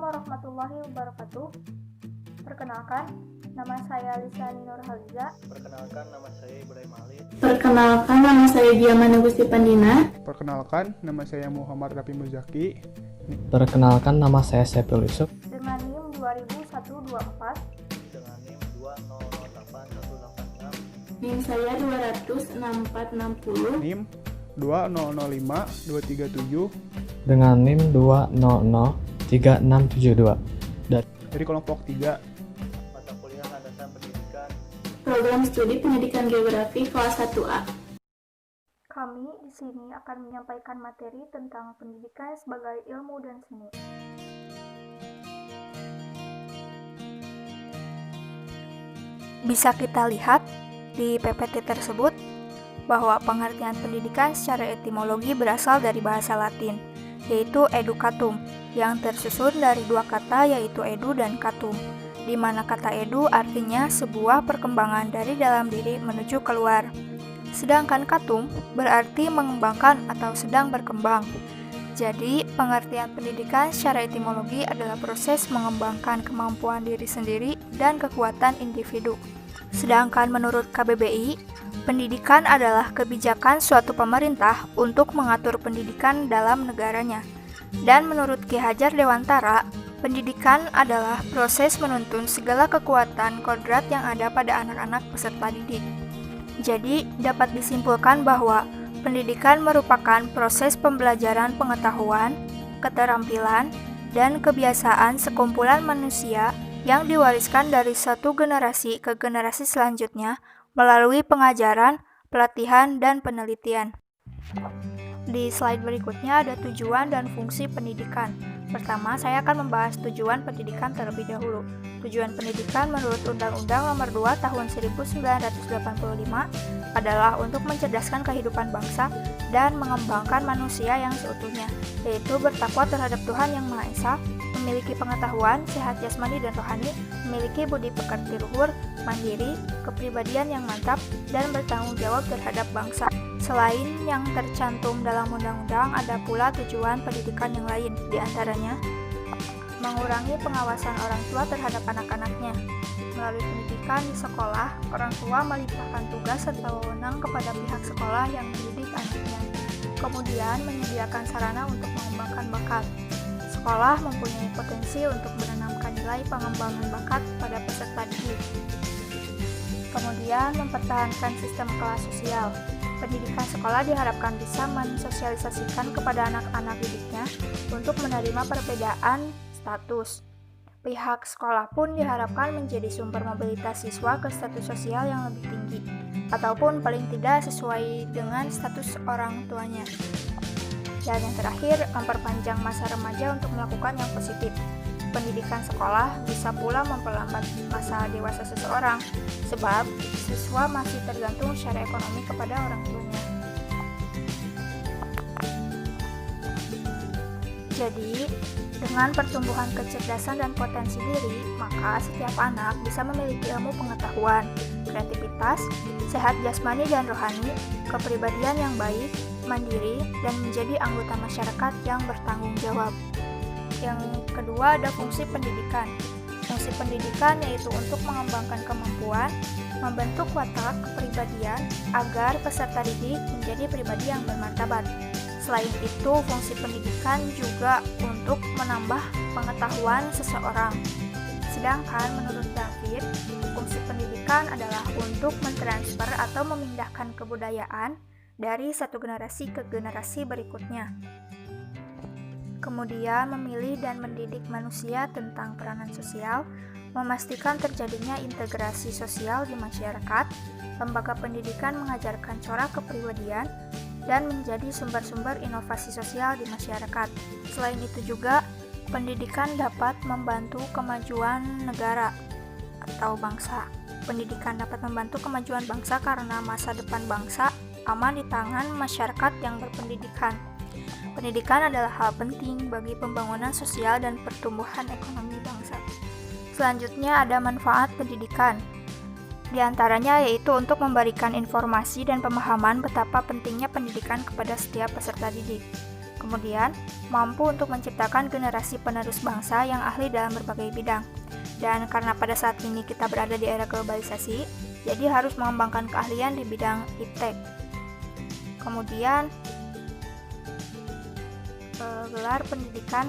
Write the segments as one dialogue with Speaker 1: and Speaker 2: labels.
Speaker 1: warahmatullahi wabarakatuh. Perkenalkan, nama saya Lisani Nurhaliza.
Speaker 2: Perkenalkan, nama saya Ibrahim Ali.
Speaker 3: Perkenalkan, nama saya Diamana Gusti Pandina.
Speaker 4: Perkenalkan, nama saya Muhammad Rafi Muzaki.
Speaker 5: Perkenalkan, nama saya Sepil Yusuf.
Speaker 1: Dengan NIM 20124.
Speaker 2: Dengan NIM 2008186.
Speaker 3: NIM saya 2006460.
Speaker 4: NIM 2005237
Speaker 5: Dengan NIM 2003672.
Speaker 4: dari kelompok 3.
Speaker 2: Mata kuliah landasan pendidikan.
Speaker 3: Program studi pendidikan geografi kelas 1A.
Speaker 1: Kami di sini akan menyampaikan materi tentang pendidikan sebagai ilmu dan seni. Bisa kita lihat di PPT tersebut bahwa pengertian pendidikan secara etimologi berasal dari bahasa Latin, yaitu educatum, yang tersusun dari dua kata yaitu edu dan catum, di mana kata edu artinya sebuah perkembangan dari dalam diri menuju keluar. Sedangkan catum berarti mengembangkan atau sedang berkembang. Jadi, pengertian pendidikan secara etimologi adalah proses mengembangkan kemampuan diri sendiri dan kekuatan individu. Sedangkan menurut KBBI, pendidikan adalah kebijakan suatu pemerintah untuk mengatur pendidikan dalam negaranya. Dan menurut Ki Hajar Dewantara, pendidikan adalah proses menuntun segala kekuatan kodrat yang ada pada anak-anak peserta didik. Jadi, dapat disimpulkan bahwa pendidikan merupakan proses pembelajaran pengetahuan, keterampilan, dan kebiasaan sekumpulan manusia yang diwariskan dari satu generasi ke generasi selanjutnya melalui pengajaran, pelatihan, dan penelitian. Di slide berikutnya ada tujuan dan fungsi pendidikan. Pertama, saya akan membahas tujuan pendidikan terlebih dahulu. Tujuan pendidikan menurut Undang-Undang Nomor 2 Tahun 1985 adalah untuk mencerdaskan kehidupan bangsa dan mengembangkan manusia yang seutuhnya, yaitu bertakwa terhadap Tuhan Yang Maha Esa, memiliki pengetahuan, sehat jasmani dan rohani, memiliki budi pekerti luhur, mandiri, kepribadian yang mantap, dan bertanggung jawab terhadap bangsa. Selain yang tercantum dalam undang-undang, ada pula tujuan pendidikan yang lain, diantaranya mengurangi pengawasan orang tua terhadap anak-anaknya. Melalui pendidikan di sekolah, orang tua melimpahkan tugas atau wewenang kepada pihak sekolah yang mendidik anaknya. Kemudian menyediakan sarana untuk mengembangkan bakat. Sekolah mempunyai potensi untuk menanamkan nilai pengembangan bakat pada peserta didik. Kemudian mempertahankan sistem kelas sosial. Pendidikan sekolah diharapkan bisa mensosialisasikan kepada anak-anak didiknya untuk menerima perbedaan status. Pihak sekolah pun diharapkan menjadi sumber mobilitas siswa ke status sosial yang lebih tinggi, ataupun paling tidak sesuai dengan status orang tuanya. Dan yang terakhir, memperpanjang masa remaja untuk melakukan yang positif. Pendidikan sekolah bisa pula memperlambat masa dewasa seseorang, sebab siswa masih tergantung secara ekonomi kepada orang tuanya. Jadi, dengan pertumbuhan kecerdasan dan potensi diri, maka setiap anak bisa memiliki ilmu pengetahuan, kreativitas, sehat jasmani dan rohani, kepribadian yang baik, mandiri, dan menjadi anggota masyarakat yang bertanggung jawab. Yang kedua ada fungsi pendidikan. Fungsi pendidikan yaitu untuk mengembangkan kemampuan, membentuk watak kepribadian agar peserta didik menjadi pribadi yang bermartabat. Selain itu, fungsi pendidikan juga untuk menambah pengetahuan seseorang. Sedangkan menurut David, fungsi pendidikan adalah untuk mentransfer atau memindahkan kebudayaan dari satu generasi ke generasi berikutnya. Kemudian memilih dan mendidik manusia tentang peranan sosial, memastikan terjadinya integrasi sosial di masyarakat. Lembaga pendidikan mengajarkan corak kepribadian dan menjadi sumber-sumber inovasi sosial di masyarakat. Selain itu juga, pendidikan dapat membantu kemajuan negara atau bangsa. Pendidikan dapat membantu kemajuan bangsa karena masa depan bangsa aman di tangan masyarakat yang berpendidikan. Pendidikan adalah hal penting bagi pembangunan sosial dan pertumbuhan ekonomi bangsa. Selanjutnya ada manfaat pendidikan. Di antaranya yaitu untuk memberikan informasi dan pemahaman betapa pentingnya pendidikan kepada setiap peserta didik. Kemudian, mampu untuk menciptakan generasi penerus bangsa yang ahli dalam berbagai bidang. Dan karena pada saat ini kita berada di era globalisasi, jadi harus mengembangkan keahlian di bidang iptek. Kemudian, gelar pendidikan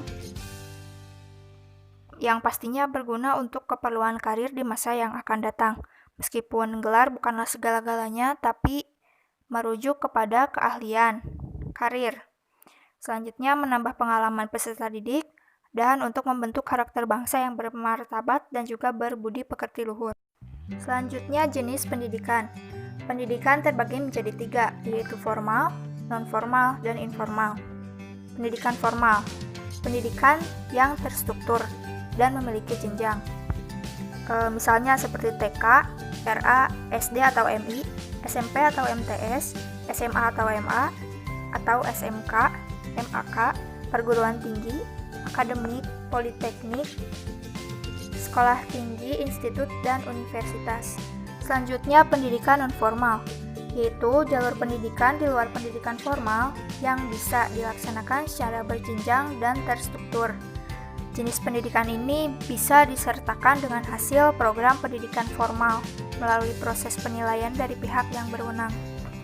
Speaker 1: yang pastinya berguna untuk keperluan karir di masa yang akan datang. Meskipun gelar bukanlah segala-galanya, tapi merujuk kepada keahlian, karir. Selanjutnya, menambah pengalaman peserta didik, dan untuk membentuk karakter bangsa yang bermartabat dan juga berbudi pekerti luhur. Selanjutnya, jenis pendidikan. Pendidikan terbagi menjadi 3, yaitu formal, non-formal, dan informal. Pendidikan formal, pendidikan yang terstruktur dan memiliki jenjang. Misalnya seperti TK, RA, SD atau MI, SMP atau MTS, SMA atau MA, atau SMK, MAK, perguruan tinggi, akademik, politeknik, sekolah tinggi, institut, dan universitas. Selanjutnya, pendidikan non-formal, yaitu jalur pendidikan di luar pendidikan formal yang bisa dilaksanakan secara berjenjang dan terstruktur. Jenis pendidikan ini bisa disertakan dengan hasil program pendidikan formal melalui proses penilaian dari pihak yang berwenang.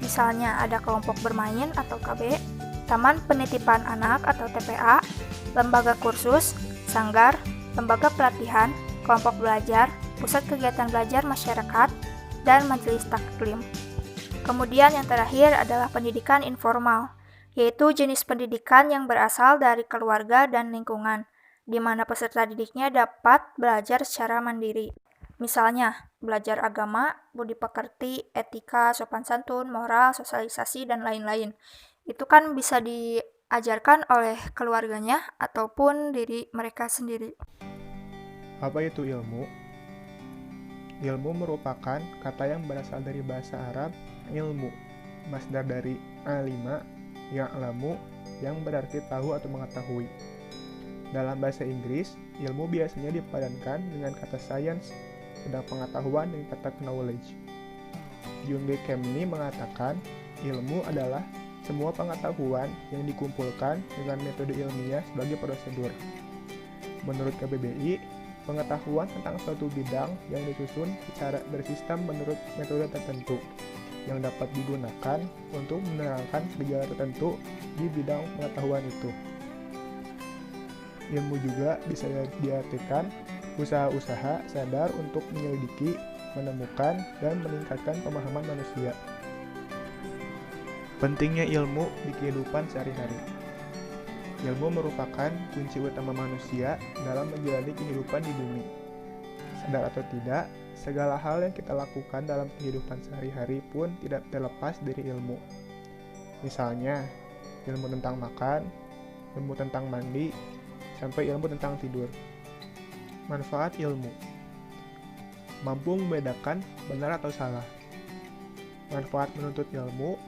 Speaker 1: Misalnya ada kelompok bermain atau KB, taman penitipan anak atau TPA, lembaga kursus, sanggar, lembaga pelatihan, kelompok belajar, pusat kegiatan belajar masyarakat, dan majelis taklim. Kemudian yang terakhir adalah pendidikan informal, yaitu jenis pendidikan yang berasal dari keluarga dan lingkungan, di mana peserta didiknya dapat belajar secara mandiri. Misalnya, belajar agama, budi pekerti, etika, sopan santun, moral, sosialisasi, dan lain-lain. Itu kan bisa diajarkan oleh keluarganya ataupun diri mereka sendiri.
Speaker 4: Apa itu ilmu? Ilmu merupakan kata yang berasal dari bahasa Arab ilmu, masdar dari alima, ya'lamu, yang berarti tahu atau mengetahui. Dalam bahasa Inggris, ilmu biasanya dipadankan dengan kata science, sedang pengetahuan dengan kata knowledge. John D. Kemeny mengatakan, ilmu adalah semua pengetahuan yang dikumpulkan dengan metode ilmiah sebagai prosedur. Menurut KBBI, pengetahuan tentang suatu bidang yang disusun secara bersistem menurut metode tertentu yang dapat digunakan untuk menerangkan gejala tertentu di bidang pengetahuan itu. Ilmu juga bisa diartikan usaha-usaha sadar untuk menyelidiki, menemukan, dan meningkatkan pemahaman manusia. Pentingnya ilmu di kehidupan sehari-hari. Ilmu merupakan kunci utama manusia dalam menjalani kehidupan di bumi. Sadar atau tidak, segala hal yang kita lakukan dalam kehidupan sehari-hari pun tidak terlepas dari ilmu. Misalnya, ilmu tentang makan, ilmu tentang mandi, sampai ilmu tentang tidur. Manfaat ilmu: mampu membedakan benar atau salah. Manfaat menuntut ilmu: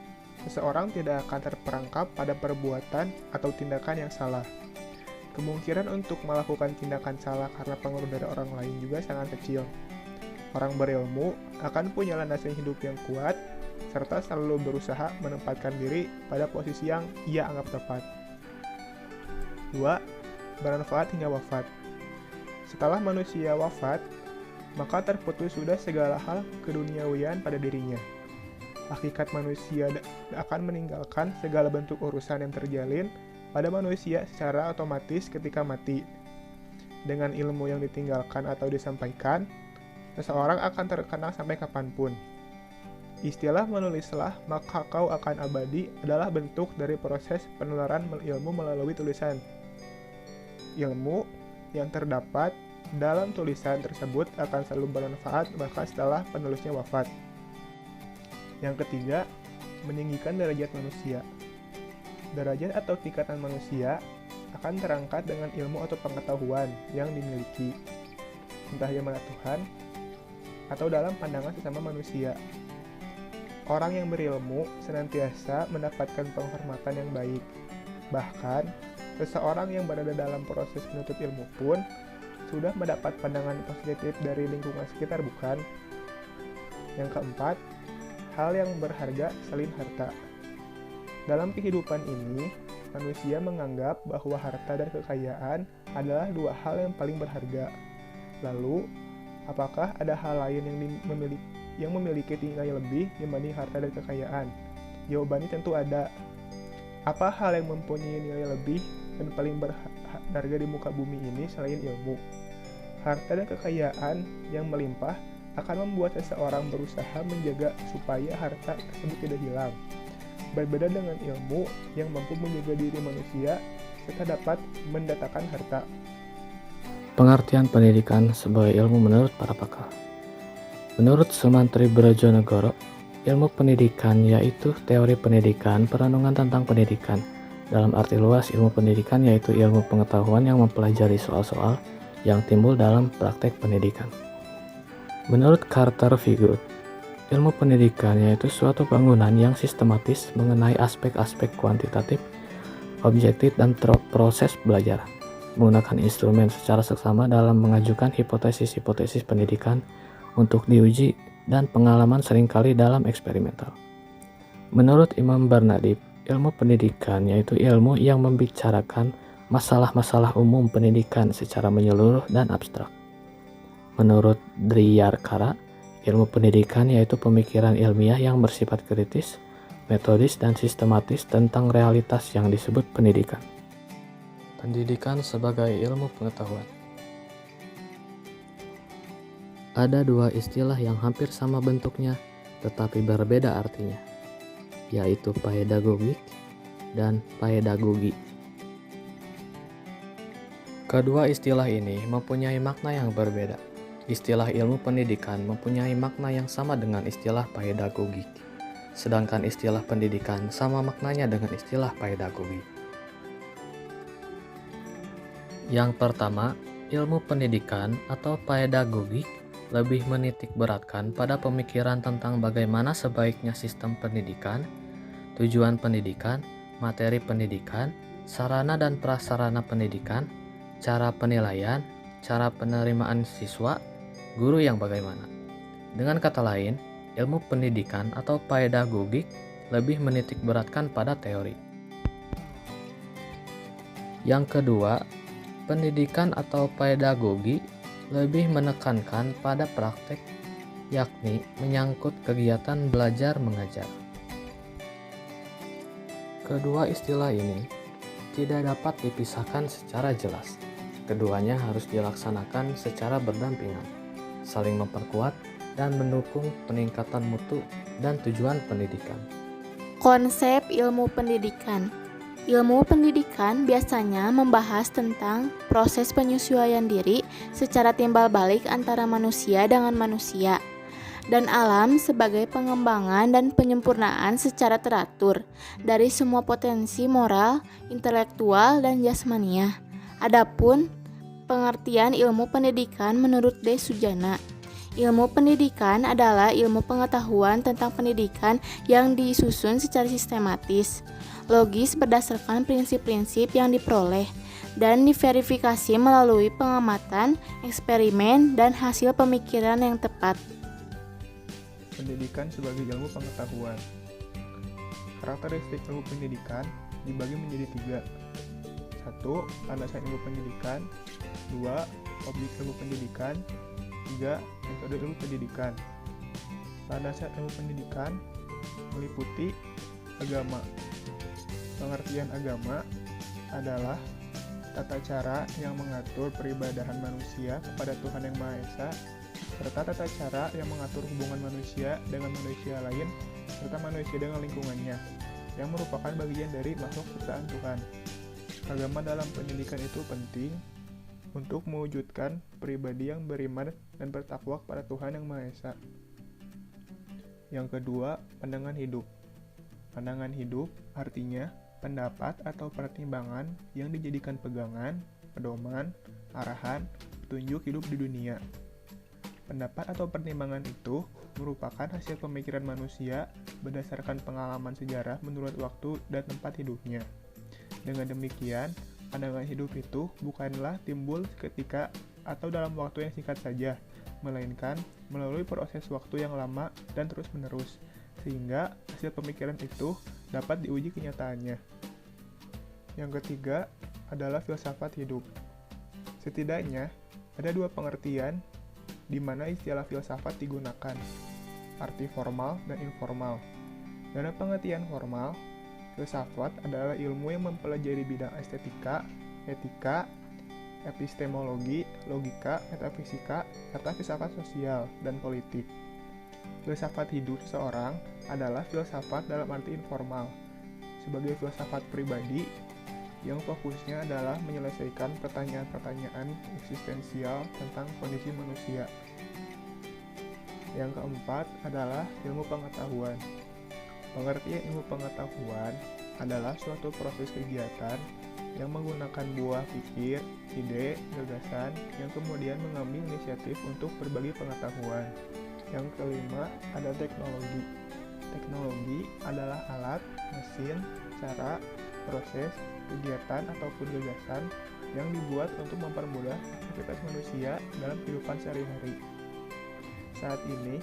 Speaker 4: seseorang tidak akan terperangkap pada perbuatan atau tindakan yang salah. Kemungkinan untuk melakukan tindakan salah karena pengaruh dari orang lain juga sangat kecil. Orang berilmu akan punya landasan hidup yang kuat, serta selalu berusaha menempatkan diri pada posisi yang ia anggap tepat. 2. Bermanfaat hingga wafat. Setelah manusia wafat, maka terputus sudah segala hal keduniawian pada dirinya. Hakikat manusia akan meninggalkan segala bentuk urusan yang terjalin pada manusia secara otomatis ketika mati. Dengan ilmu yang ditinggalkan atau disampaikan, seseorang akan terkenal sampai kapanpun. Istilah menulislah maka kau akan abadi adalah bentuk dari proses penularan ilmu melalui tulisan. Ilmu yang terdapat dalam tulisan tersebut akan selalu bermanfaat bahkan setelah penulisnya wafat. Yang ketiga, meninggikan derajat manusia. Derajat atau tingkatan manusia akan terangkat dengan ilmu atau pengetahuan yang dimiliki, entah di mata Tuhan atau dalam pandangan sesama manusia. Orang yang berilmu senantiasa mendapatkan penghormatan yang baik. Bahkan, seseorang yang berada dalam proses menuntut ilmu pun sudah mendapat pandangan positif dari lingkungan sekitar, bukan? Yang keempat, hal yang berharga selain harta. Dalam kehidupan ini, manusia menganggap bahwa harta dan kekayaan adalah dua hal yang paling berharga. Lalu, apakah ada hal lain yang memiliki nilai lebih dibanding harta dan kekayaan? Jawabannya tentu ada. Apa hal yang mempunyai nilai lebih dan paling berharga di muka bumi ini selain ilmu? Harta dan kekayaan yang melimpah akan membuat seseorang berusaha menjaga supaya harta tersebut tidak hilang. Berbeda dengan ilmu yang mampu menjaga diri manusia serta dapat mendatangkan harta.
Speaker 5: Pengertian pendidikan sebagai ilmu menurut para pakar. Menurut Sumantri Brajonegoro, ilmu pendidikan yaitu teori pendidikan, perenungan tentang pendidikan. Dalam arti luas, ilmu pendidikan yaitu ilmu pengetahuan yang mempelajari soal-soal yang timbul dalam praktek pendidikan. Menurut Carter Vigut, ilmu pendidikan yaitu suatu bangunan yang sistematis mengenai aspek-aspek kuantitatif, objektif, dan proses belajar, menggunakan instrumen secara seksama dalam mengajukan hipotesis-hipotesis pendidikan untuk diuji dan pengalaman seringkali dalam eksperimental. Menurut Imam Barnadib, ilmu pendidikan yaitu ilmu yang membicarakan masalah-masalah umum pendidikan secara menyeluruh dan abstrak. Menurut Driyarkara, ilmu pendidikan yaitu pemikiran ilmiah yang bersifat kritis, metodis, dan sistematis tentang realitas yang disebut pendidikan. Pendidikan sebagai ilmu pengetahuan. Ada dua istilah yang hampir sama bentuknya, tetapi berbeda artinya, yaitu pedagogik dan pedagogi. Kedua istilah ini mempunyai makna yang berbeda. Istilah ilmu pendidikan mempunyai makna yang sama dengan istilah pedagogik, sedangkan istilah pendidikan sama maknanya dengan istilah pedagogi. Yang pertama, ilmu pendidikan atau pedagogik lebih menitik beratkan pada pemikiran tentang bagaimana sebaiknya sistem pendidikan, tujuan pendidikan, materi pendidikan, sarana dan prasarana pendidikan, cara penilaian, cara penerimaan siswa, guru yang bagaimana. Dengan kata lain, ilmu pendidikan atau pedagogik lebih menitik beratkan pada teori. Yang kedua, pendidikan atau pedagogi lebih menekankan pada praktek, yakni menyangkut kegiatan belajar mengajar. Kedua istilah ini tidak dapat dipisahkan secara jelas. Keduanya harus dilaksanakan secara berdampingan, saling memperkuat dan mendukung peningkatan mutu dan tujuan pendidikan.
Speaker 3: Konsep ilmu pendidikan. Ilmu pendidikan biasanya membahas tentang proses penyesuaian diri secara timbal balik antara manusia dengan manusia dan alam sebagai pengembangan dan penyempurnaan secara teratur dari semua potensi moral, intelektual, dan jasmaniah. Adapun pengertian ilmu pendidikan menurut D. Sujana, ilmu pendidikan adalah ilmu pengetahuan tentang pendidikan yang disusun secara sistematis, logis berdasarkan prinsip-prinsip yang diperoleh, dan diverifikasi melalui pengamatan, eksperimen, dan hasil pemikiran yang tepat.
Speaker 4: Pendidikan sebagai ilmu pengetahuan. Karakteristik ilmu pendidikan dibagi menjadi 3. 1. Landasan ilmu pendidikan. 2. Objek ilmu pendidikan. 3. Metode ilmu pendidikan. Landasan ilmu pendidikan meliputi agama. Pengertian agama adalah tata cara yang mengatur peribadahan manusia kepada Tuhan Yang Maha Esa, serta tata cara yang mengatur hubungan manusia dengan manusia lain, serta manusia dengan lingkungannya, yang merupakan bagian dari makhluk ciptaan Tuhan. Agama dalam pendidikan itu penting untuk mewujudkan pribadi yang beriman dan bertakwa kepada Tuhan Yang Maha Esa. Yang kedua, pandangan hidup. Pandangan hidup artinya pendapat atau pertimbangan yang dijadikan pegangan, pedoman, arahan, petunjuk hidup di dunia. Pendapat atau pertimbangan itu merupakan hasil pemikiran manusia berdasarkan pengalaman sejarah menurut waktu dan tempat hidupnya. Dengan demikian, pandangan hidup itu bukanlah timbul seketika atau dalam waktu yang singkat saja, melainkan melalui proses waktu yang lama dan terus-menerus, sehingga hasil pemikiran itu dapat diuji kenyataannya. Yang ketiga adalah filsafat hidup. Setidaknya ada dua pengertian di mana istilah filsafat digunakan, arti formal dan informal. Dalam pengertian formal, filsafat adalah ilmu yang mempelajari bidang estetika, etika, epistemologi, logika, metafisika, serta filsafat sosial dan politik. Filsafat hidup seseorang adalah filsafat dalam arti informal, sebagai filsafat pribadi yang fokusnya adalah menyelesaikan pertanyaan-pertanyaan eksistensial tentang kondisi manusia. Yang keempat adalah ilmu pengetahuan. Pengertian ilmu pengetahuan adalah suatu proses kegiatan yang menggunakan buah pikir, ide, gagasan, yang kemudian mengambil inisiatif untuk berbagi pengetahuan. Yang kelima ada teknologi. Teknologi adalah alat, mesin, cara, proses, kegiatan ataupun gagasan yang dibuat untuk mempermudah aktivitas manusia dalam kehidupan sehari-hari. Saat ini,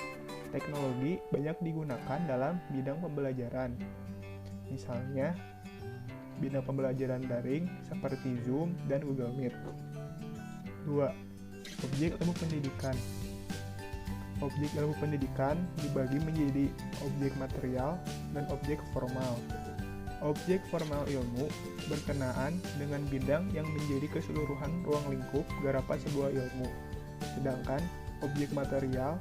Speaker 4: teknologi banyak digunakan dalam bidang pembelajaran. Misalnya, bidang pembelajaran daring seperti Zoom dan Google Meet. 2. Objek ilmu pendidikan. Objek ilmu pendidikan dibagi menjadi objek material dan objek formal. Objek formal ilmu berkenaan dengan bidang yang menjadi keseluruhan ruang lingkup garapan sebuah ilmu. Sedangkan objek material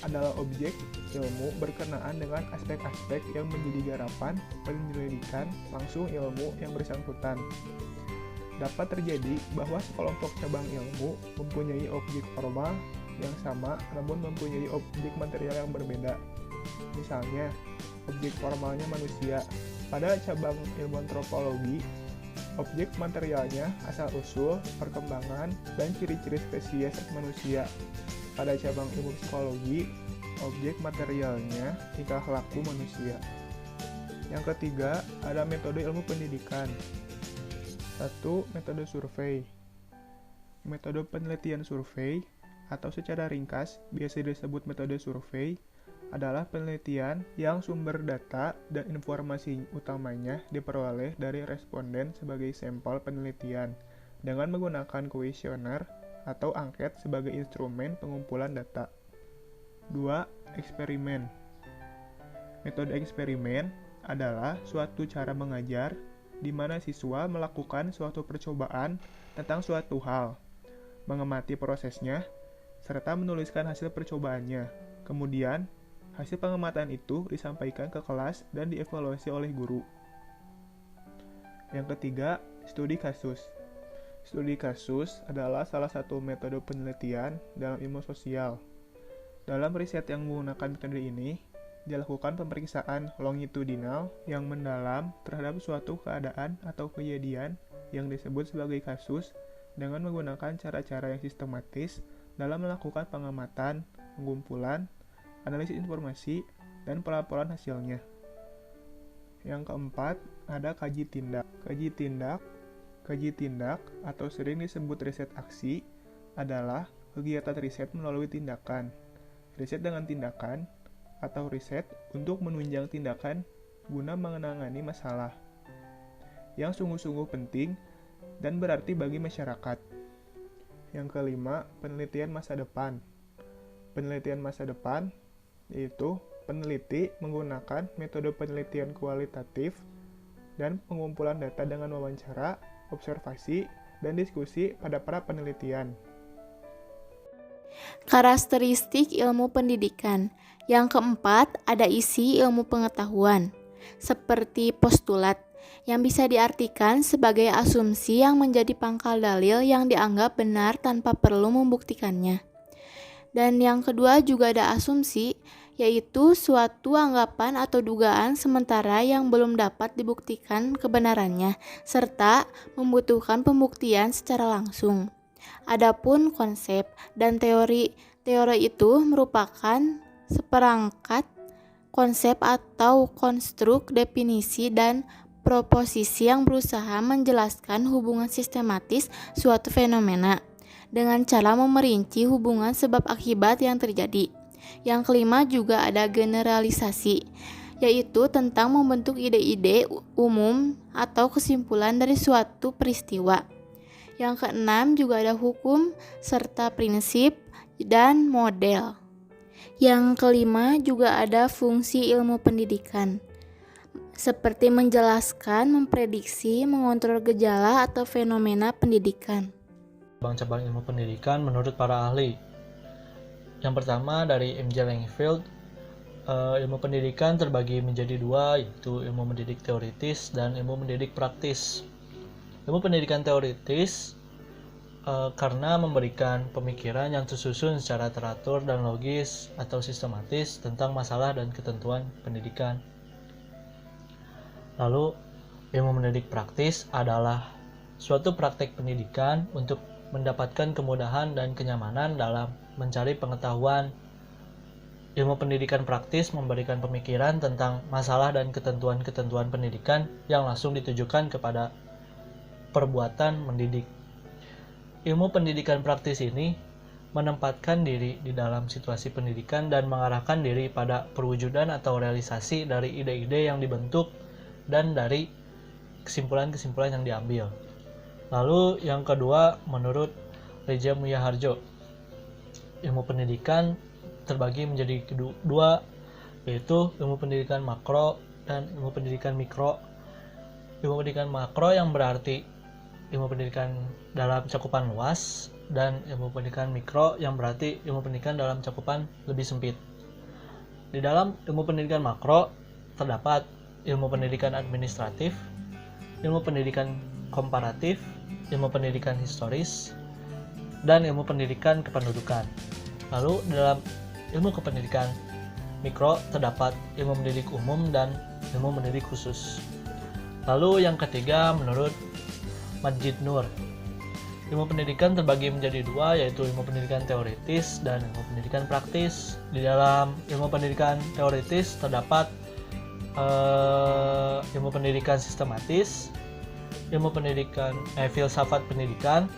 Speaker 4: adalah objek ilmu berkenaan dengan aspek-aspek yang menjadi garapan penyelidikan langsung ilmu yang bersangkutan. Dapat terjadi bahwa sekelompok cabang ilmu mempunyai objek formal yang sama namun mempunyai objek material yang berbeda. Misalnya, objek formalnya manusia. Pada cabang ilmu antropologi, objek materialnya asal-usul, perkembangan, dan ciri-ciri spesies manusia. Pada cabang ilmu psikologi, objek materialnya tingkah laku manusia. Yang ketiga, ada metode ilmu pendidikan. 1. Metode survei. Metode penelitian survei, atau secara ringkas biasa disebut metode survei, adalah penelitian yang sumber data dan informasi utamanya diperoleh dari responden sebagai sampel penelitian dengan menggunakan kuesioner atau angket sebagai instrumen pengumpulan data. 2. Eksperimen. Metode eksperimen adalah suatu cara mengajar di mana siswa melakukan suatu percobaan tentang suatu hal, mengamati prosesnya, serta menuliskan hasil percobaannya. Kemudian, hasil pengamatan itu disampaikan ke kelas dan dievaluasi oleh guru. Yang ketiga, studi kasus. Studi kasus adalah salah satu metode penelitian dalam ilmu sosial. Dalam riset yang menggunakan metode ini, dilakukan pemeriksaan longitudinal yang mendalam terhadap suatu keadaan atau kejadian yang disebut sebagai kasus dengan menggunakan cara-cara yang sistematis dalam melakukan pengamatan, pengumpulan, analisis informasi, dan pelaporan hasilnya. Yang keempat, ada kaji tindak. Kaji tindak atau sering disebut riset aksi adalah kegiatan riset melalui tindakan. Riset dengan tindakan atau riset untuk menunjang tindakan guna menangani masalah yang sungguh-sungguh penting dan berarti bagi masyarakat. Yang kelima, penelitian masa depan. Penelitian masa depan yaitu peneliti menggunakan metode penelitian kualitatif dan pengumpulan data dengan wawancara, observasi, dan diskusi pada para penelitian.
Speaker 3: Karakteristik ilmu pendidikan. Yang keempat, ada isi ilmu pengetahuan, seperti postulat, yang bisa diartikan sebagai asumsi yang menjadi pangkal dalil yang dianggap benar tanpa perlu membuktikannya. Dan yang kedua juga ada asumsi, yaitu suatu anggapan atau dugaan sementara yang belum dapat dibuktikan kebenarannya, serta membutuhkan pembuktian secara langsung. Adapun konsep dan teori itu merupakan seperangkat konsep atau konstruk, definisi, dan proposisi yang berusaha menjelaskan hubungan sistematis suatu fenomena dengan cara memerinci hubungan sebab akibat yang terjadi. Yang kelima juga ada generalisasi, yaitu tentang membentuk ide-ide umum atau kesimpulan dari suatu peristiwa. Yang keenam juga ada hukum serta prinsip dan model. Yang kelima juga ada fungsi ilmu pendidikan, seperti menjelaskan, memprediksi, mengontrol gejala atau fenomena pendidikan.
Speaker 2: Cabang-cabang ilmu pendidikan menurut para ahli. Yang pertama dari M.J. Langfield, ilmu pendidikan terbagi menjadi dua, yaitu ilmu mendidik teoritis dan ilmu mendidik praktis. Ilmu pendidikan teoritis karena memberikan pemikiran yang tersusun secara teratur dan logis atau sistematis tentang masalah dan ketentuan pendidikan. Lalu, ilmu mendidik praktis adalah suatu praktek pendidikan untuk mendapatkan kemudahan dan kenyamanan dalam mencari pengetahuan. Ilmu pendidikan praktis memberikan pemikiran tentang masalah dan ketentuan-ketentuan pendidikan yang langsung ditujukan kepada perbuatan mendidik. Ilmu pendidikan praktis ini menempatkan diri di dalam situasi pendidikan dan mengarahkan diri pada perwujudan atau realisasi dari ide-ide yang dibentuk dan dari kesimpulan-kesimpulan yang diambil. Lalu yang kedua, menurut Reja Muyaharjo, ilmu pendidikan terbagi menjadi dua, yaitu ilmu pendidikan makro dan ilmu pendidikan mikro. Ilmu pendidikan makro yang berarti ilmu pendidikan dalam cakupan luas, dan ilmu pendidikan mikro yang berarti ilmu pendidikan dalam cakupan lebih sempit. Di dalam ilmu pendidikan makro terdapat ilmu pendidikan administratif, ilmu pendidikan komparatif, ilmu pendidikan historis, dan ilmu pendidikan kependudukan. Lalu di dalam ilmu kependidikan mikro terdapat ilmu mendidik umum dan ilmu mendidik khusus. Lalu yang ketiga menurut Majid Nur, ilmu pendidikan terbagi menjadi dua, yaitu ilmu pendidikan teoritis dan ilmu pendidikan praktis. Di dalam ilmu pendidikan teoritis terdapat ilmu pendidikan sistematis, ilmu pendidikan filsafat pendidikan,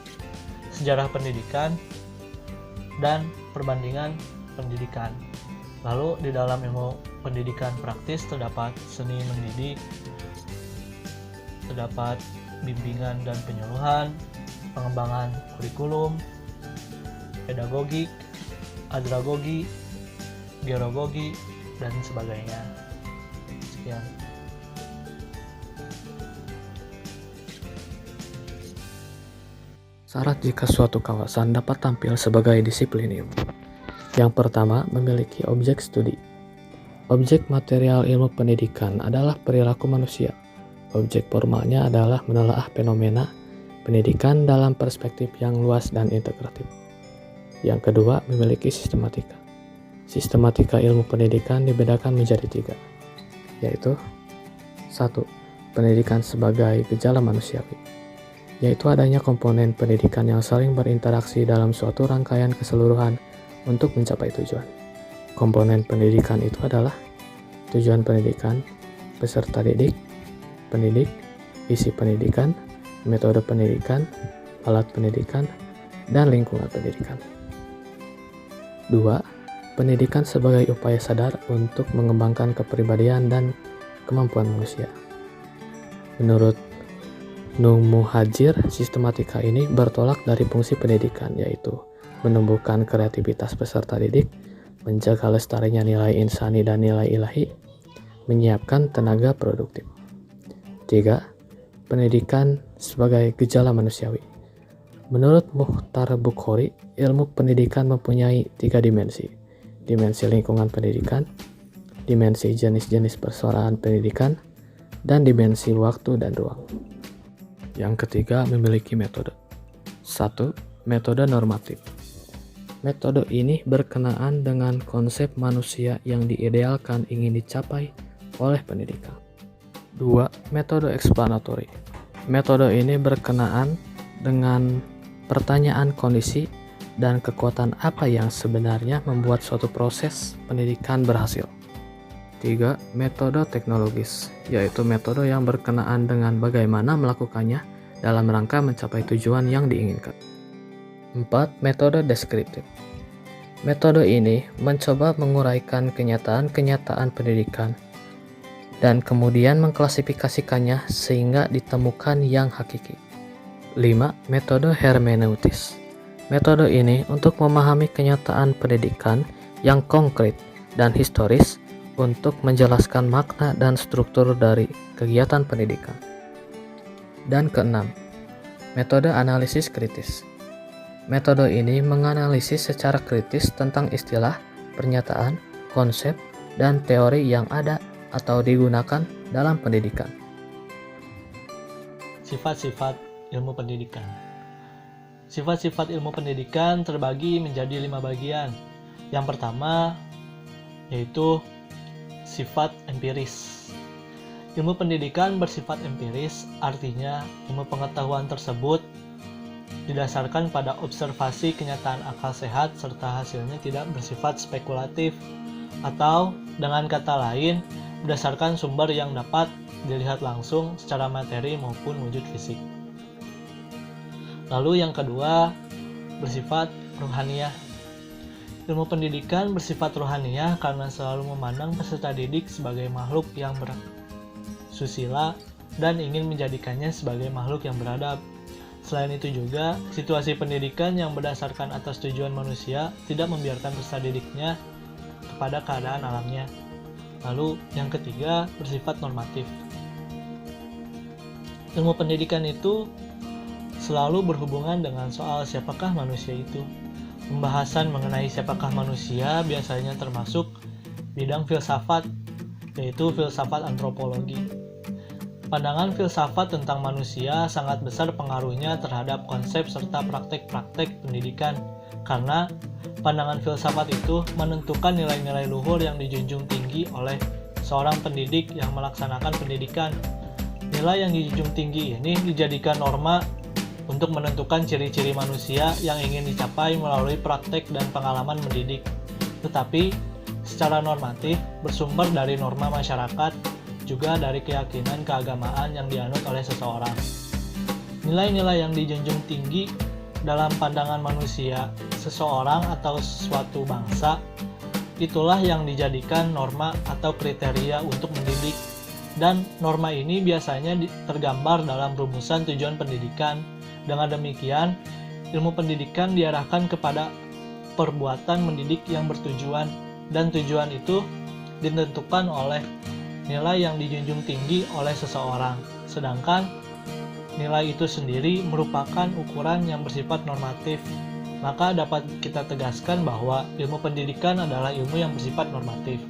Speaker 2: sejarah pendidikan, dan perbandingan pendidikan. Lalu di dalam ilmu pendidikan praktis terdapat seni mendidik, terdapat bimbingan dan penyuluhan, pengembangan kurikulum, pedagogik, andragogi, gerogogi, dan sebagainya. Sekian.
Speaker 5: Syarat jika suatu kawasan dapat tampil sebagai disiplin ilmu. Yang pertama, memiliki objek studi. Objek material ilmu pendidikan adalah perilaku manusia. Objek formalnya adalah menelaah fenomena pendidikan dalam perspektif yang luas dan integratif. Yang kedua, memiliki sistematika. Sistematika ilmu pendidikan dibedakan menjadi tiga, yaitu 1. Pendidikan sebagai gejala manusiawi, yaitu adanya komponen pendidikan yang saling berinteraksi dalam suatu rangkaian keseluruhan untuk mencapai tujuan. Komponen pendidikan itu adalah tujuan pendidikan, peserta didik, pendidik, isi pendidikan, metode pendidikan, alat pendidikan, dan lingkungan pendidikan. 2. Pendidikan sebagai upaya sadar untuk mengembangkan kepribadian dan kemampuan manusia. Menurut Nung Muhajir, sistematika ini bertolak dari fungsi pendidikan, yaitu menumbuhkan kreativitas peserta didik, menjaga lestarinya nilai insani dan nilai ilahi, menyiapkan tenaga produktif. 3. Pendidikan sebagai gejala manusiawi. Menurut Mukhtar Bukhari, ilmu pendidikan mempunyai 3 dimensi. Dimensi lingkungan pendidikan, dimensi jenis-jenis persoalan pendidikan, dan dimensi waktu dan ruang. Yang ketiga, memiliki metode. 1. Metode normatif. Metode ini berkenaan dengan konsep manusia yang diidealkan ingin dicapai oleh pendidikan. 2. Metode eksplanatori. Metode ini berkenaan dengan pertanyaan kondisi dan kekuatan apa yang sebenarnya membuat suatu proses pendidikan berhasil. 3. Metode teknologis, yaitu metode yang berkenaan dengan bagaimana melakukannya dalam rangka mencapai tujuan yang diinginkan. 4. Metode deskriptif. Metode ini mencoba menguraikan kenyataan-kenyataan pendidikan dan kemudian mengklasifikasikannya sehingga ditemukan yang hakiki. 5. Metode hermeneutis. Metode ini untuk memahami kenyataan pendidikan yang konkret dan historis untuk menjelaskan makna dan struktur dari kegiatan pendidikan. Dan keenam, metode analisis kritis. Metode ini menganalisis secara kritis tentang istilah, pernyataan, konsep, dan teori yang ada atau digunakan dalam pendidikan.
Speaker 2: Sifat-sifat ilmu pendidikan. Sifat-sifat ilmu pendidikan terbagi menjadi 5 bagian. Yang pertama yaitu sifat empiris. Ilmu pendidikan bersifat empiris, artinya ilmu pengetahuan tersebut didasarkan pada observasi kenyataan akal sehat serta hasilnya tidak bersifat spekulatif, atau dengan kata lain berdasarkan sumber yang dapat dilihat langsung secara materi maupun wujud fisik. Lalu yang kedua, bersifat ruhaniyah. Ilmu pendidikan bersifat ruhaniyah karena selalu memandang peserta didik sebagai makhluk yang bersusila dan ingin menjadikannya sebagai makhluk yang beradab. Selain itu juga, situasi pendidikan yang berdasarkan atas tujuan manusia tidak membiarkan peserta didiknya kepada keadaan alamnya. Lalu yang ketiga, bersifat normatif. Ilmu pendidikan itu selalu berhubungan dengan soal siapakah manusia itu. Pembahasan mengenai siapakah manusia biasanya termasuk bidang filsafat, yaitu filsafat antropologi. Pandangan filsafat tentang manusia sangat besar pengaruhnya terhadap konsep serta praktek-praktek pendidikan, karena pandangan filsafat itu menentukan nilai-nilai luhur yang dijunjung tinggi oleh seorang pendidik yang melaksanakan pendidikan. Nilai yang dijunjung tinggi ini dijadikan norma untuk menentukan ciri-ciri manusia yang ingin dicapai melalui praktek dan pengalaman mendidik. Tetapi, secara normatif bersumber dari norma masyarakat, juga dari keyakinan keagamaan yang dianut oleh seseorang. Nilai-nilai yang dijunjung tinggi dalam pandangan manusia, seseorang atau suatu bangsa, itulah yang dijadikan norma atau kriteria untuk mendidik. Dan norma ini biasanya tergambar dalam rumusan tujuan pendidikan. Dengan demikian, ilmu pendidikan diarahkan kepada perbuatan mendidik yang bertujuan, dan tujuan itu ditentukan oleh nilai yang dijunjung tinggi oleh seseorang. Sedangkan nilai itu sendiri merupakan ukuran yang bersifat normatif. Maka dapat kita tegaskan bahwa ilmu pendidikan adalah ilmu yang bersifat normatif.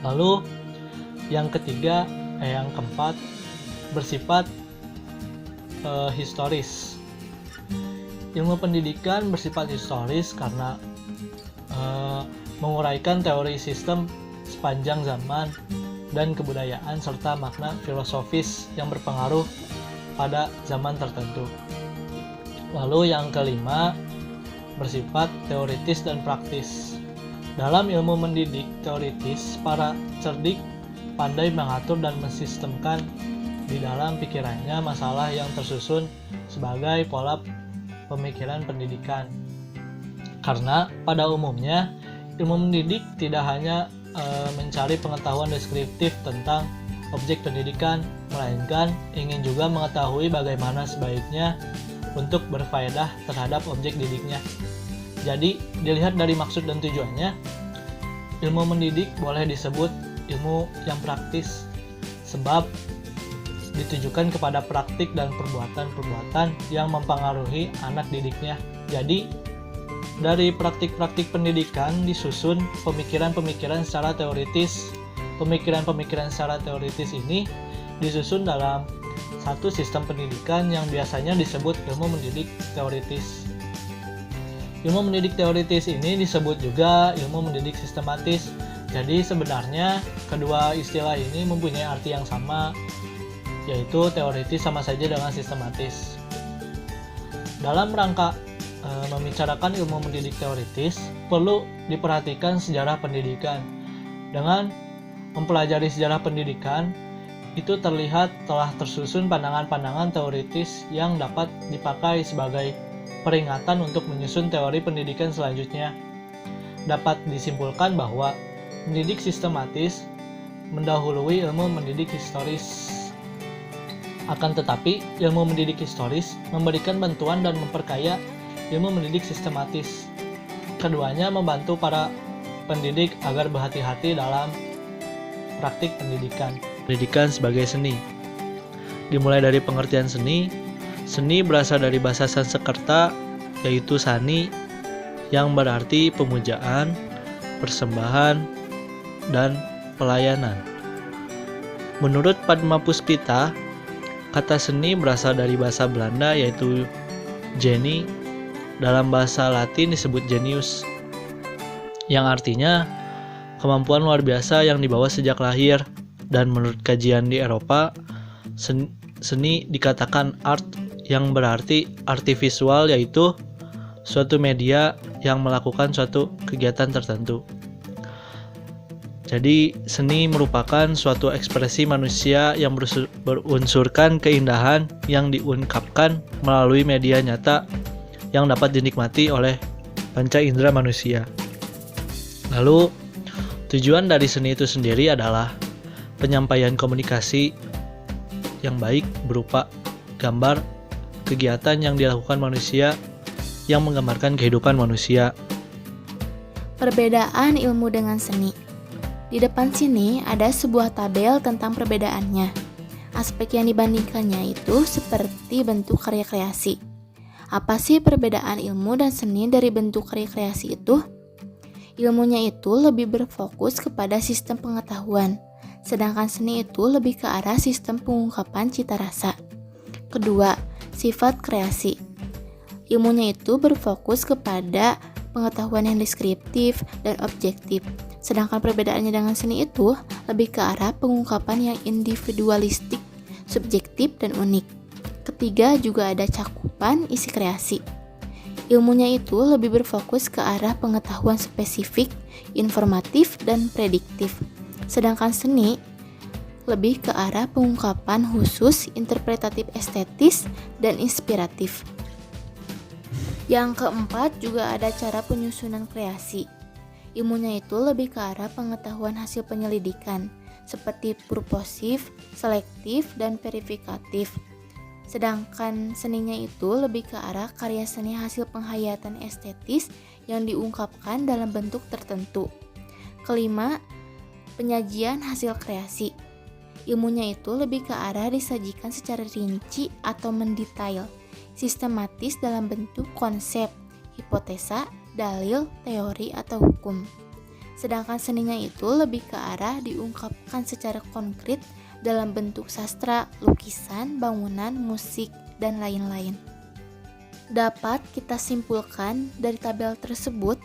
Speaker 2: Lalu yang keempat, bersifat historis. Ilmu pendidikan bersifat historis karena menguraikan teori sistem sepanjang zaman dan kebudayaan serta makna filosofis yang berpengaruh pada zaman tertentu. Lalu yang kelima, bersifat teoritis dan praktis. Dalam ilmu mendidik teoritis, para cerdik pandai mengatur dan mensistemkan di dalam pikirannya masalah yang tersusun sebagai pola pemikiran pendidikan. Karena pada umumnya ilmu mendidik tidak hanya mencari pengetahuan deskriptif tentang objek pendidikan, melainkan ingin juga mengetahui bagaimana sebaiknya untuk berfaedah terhadap objek didiknya. Jadi, dilihat dari maksud dan tujuannya, ilmu mendidik boleh disebut ilmu yang praktis, sebab ditujukan kepada praktik dan perbuatan-perbuatan yang mempengaruhi anak didiknya. Jadi, dari praktik-praktik pendidikan disusun pemikiran-pemikiran secara teoritis. Pemikiran-pemikiran secara teoritis ini disusun dalam satu sistem pendidikan yang biasanya disebut ilmu mendidik teoritis. Ilmu mendidik teoritis ini disebut juga ilmu mendidik sistematis. Jadi sebenarnya kedua istilah ini mempunyai arti yang sama, yaitu teoritis sama saja dengan sistematis. Dalam rangka membicarakan ilmu mendidik teoritis, perlu diperhatikan sejarah pendidikan. Dengan mempelajari sejarah pendidikan, itu terlihat telah tersusun pandangan-pandangan teoritis yang dapat dipakai sebagai peringatan untuk menyusun teori pendidikan selanjutnya. Dapat disimpulkan bahwa mendidik sistematis mendahului ilmu mendidik historis. Akan tetapi, ilmu mendidik historis memberikan bantuan dan memperkaya ilmu mendidik sistematis. Keduanya membantu para pendidik agar berhati-hati dalam praktik pendidikan. Pendidikan sebagai seni. Dimulai dari pengertian seni. Seni berasal dari bahasa Sanskerta, yaitu sani, yang berarti pemujaan, persembahan, dan pelayanan. Menurut Padma Puspita, kata seni berasal dari bahasa Belanda yaitu genie, dalam bahasa Latin disebut genius, yang artinya kemampuan luar biasa yang dibawa sejak lahir. Dan menurut kajian di Eropa, seni dikatakan art, yang berarti artivisual, yaitu suatu media yang melakukan suatu kegiatan tertentu. Jadi, seni merupakan suatu ekspresi manusia yang berunsurkan keindahan yang diungkapkan melalui media nyata yang dapat dinikmati oleh panca indera manusia. Lalu, tujuan dari seni itu sendiri adalah penyampaian komunikasi yang baik berupa gambar kegiatan yang dilakukan manusia yang menggambarkan kehidupan manusia.
Speaker 3: Perbedaan ilmu dengan seni. Di depan sini ada sebuah tabel tentang perbedaannya. Aspek yang dibandingkannya itu seperti bentuk karya kreasi. Apa sih perbedaan ilmu dan seni dari bentuk karya kreasi itu? Ilmunya itu lebih berfokus kepada sistem pengetahuan, sedangkan seni itu lebih ke arah sistem pengungkapan cita rasa. Kedua, sifat kreasi. Ilmunya itu berfokus kepada pengetahuan yang deskriptif dan objektif, sedangkan perbedaannya dengan seni itu lebih ke arah pengungkapan yang individualistik, subjektif, dan unik. Ketiga, juga ada cakupan isi kreasi. Ilmunya itu lebih berfokus ke arah pengetahuan spesifik, informatif, dan prediktif, sedangkan seni lebih ke arah pengungkapan khusus, interpretatif estetis, dan inspiratif. Yang keempat, juga ada cara penyusunan kreasi. Ilmunya itu lebih ke arah pengetahuan hasil penyelidikan, seperti purposif, selektif, dan verifikatif. Sedangkan seninya itu lebih ke arah karya seni hasil penghayatan estetis yang diungkapkan dalam bentuk tertentu. Kelima, penyajian hasil kreasi. Ilmunya itu lebih ke arah disajikan secara rinci atau mendetail, sistematis dalam bentuk konsep, hipotesa, dalil, teori, atau hukum. Sedangkan seninya itu lebih ke arah diungkapkan secara konkret dalam bentuk sastra, lukisan, bangunan, musik, dan lain-lain. Dapat kita simpulkan dari tabel tersebut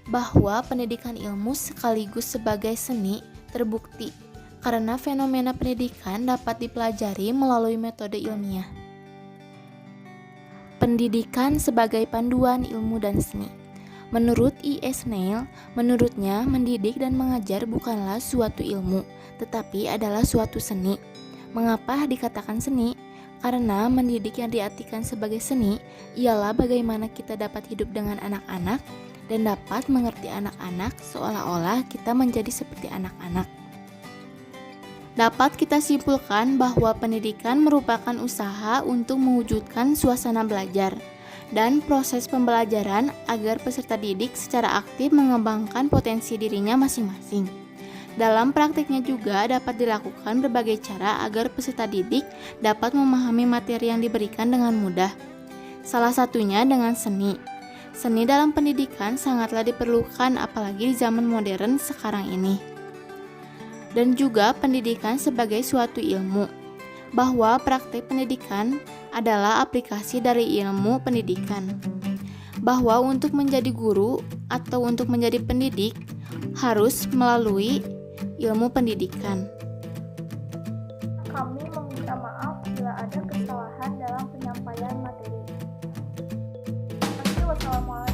Speaker 3: bahwa pendidikan ilmu sekaligus sebagai seni terbukti karena fenomena pendidikan dapat dipelajari melalui metode ilmiah. Pendidikan sebagai panduan ilmu dan seni. Menurut E.S. Neil, menurutnya mendidik dan mengajar bukanlah suatu ilmu, tetapi adalah suatu seni. Mengapa dikatakan seni? Karena mendidik yang diartikan sebagai seni ialah bagaimana kita dapat hidup dengan anak-anak dan dapat mengerti anak-anak seolah-olah kita menjadi seperti anak-anak. Dapat kita simpulkan bahwa pendidikan merupakan usaha untuk mewujudkan suasana belajar dan proses pembelajaran agar peserta didik secara aktif mengembangkan potensi dirinya masing-masing. Dalam praktiknya juga dapat dilakukan berbagai cara agar peserta didik dapat memahami materi yang diberikan dengan mudah. Salah satunya dengan seni. Seni dalam pendidikan sangatlah diperlukan apalagi di zaman modern sekarang ini. Dan juga pendidikan sebagai suatu ilmu, bahwa praktik pendidikan adalah aplikasi dari ilmu pendidikan, bahwa untuk menjadi guru atau untuk menjadi pendidik harus melalui ilmu pendidikan.
Speaker 1: Kami meminta maaf bila ada kesalahan dalam penyampaian materi. Wassalamualaikum.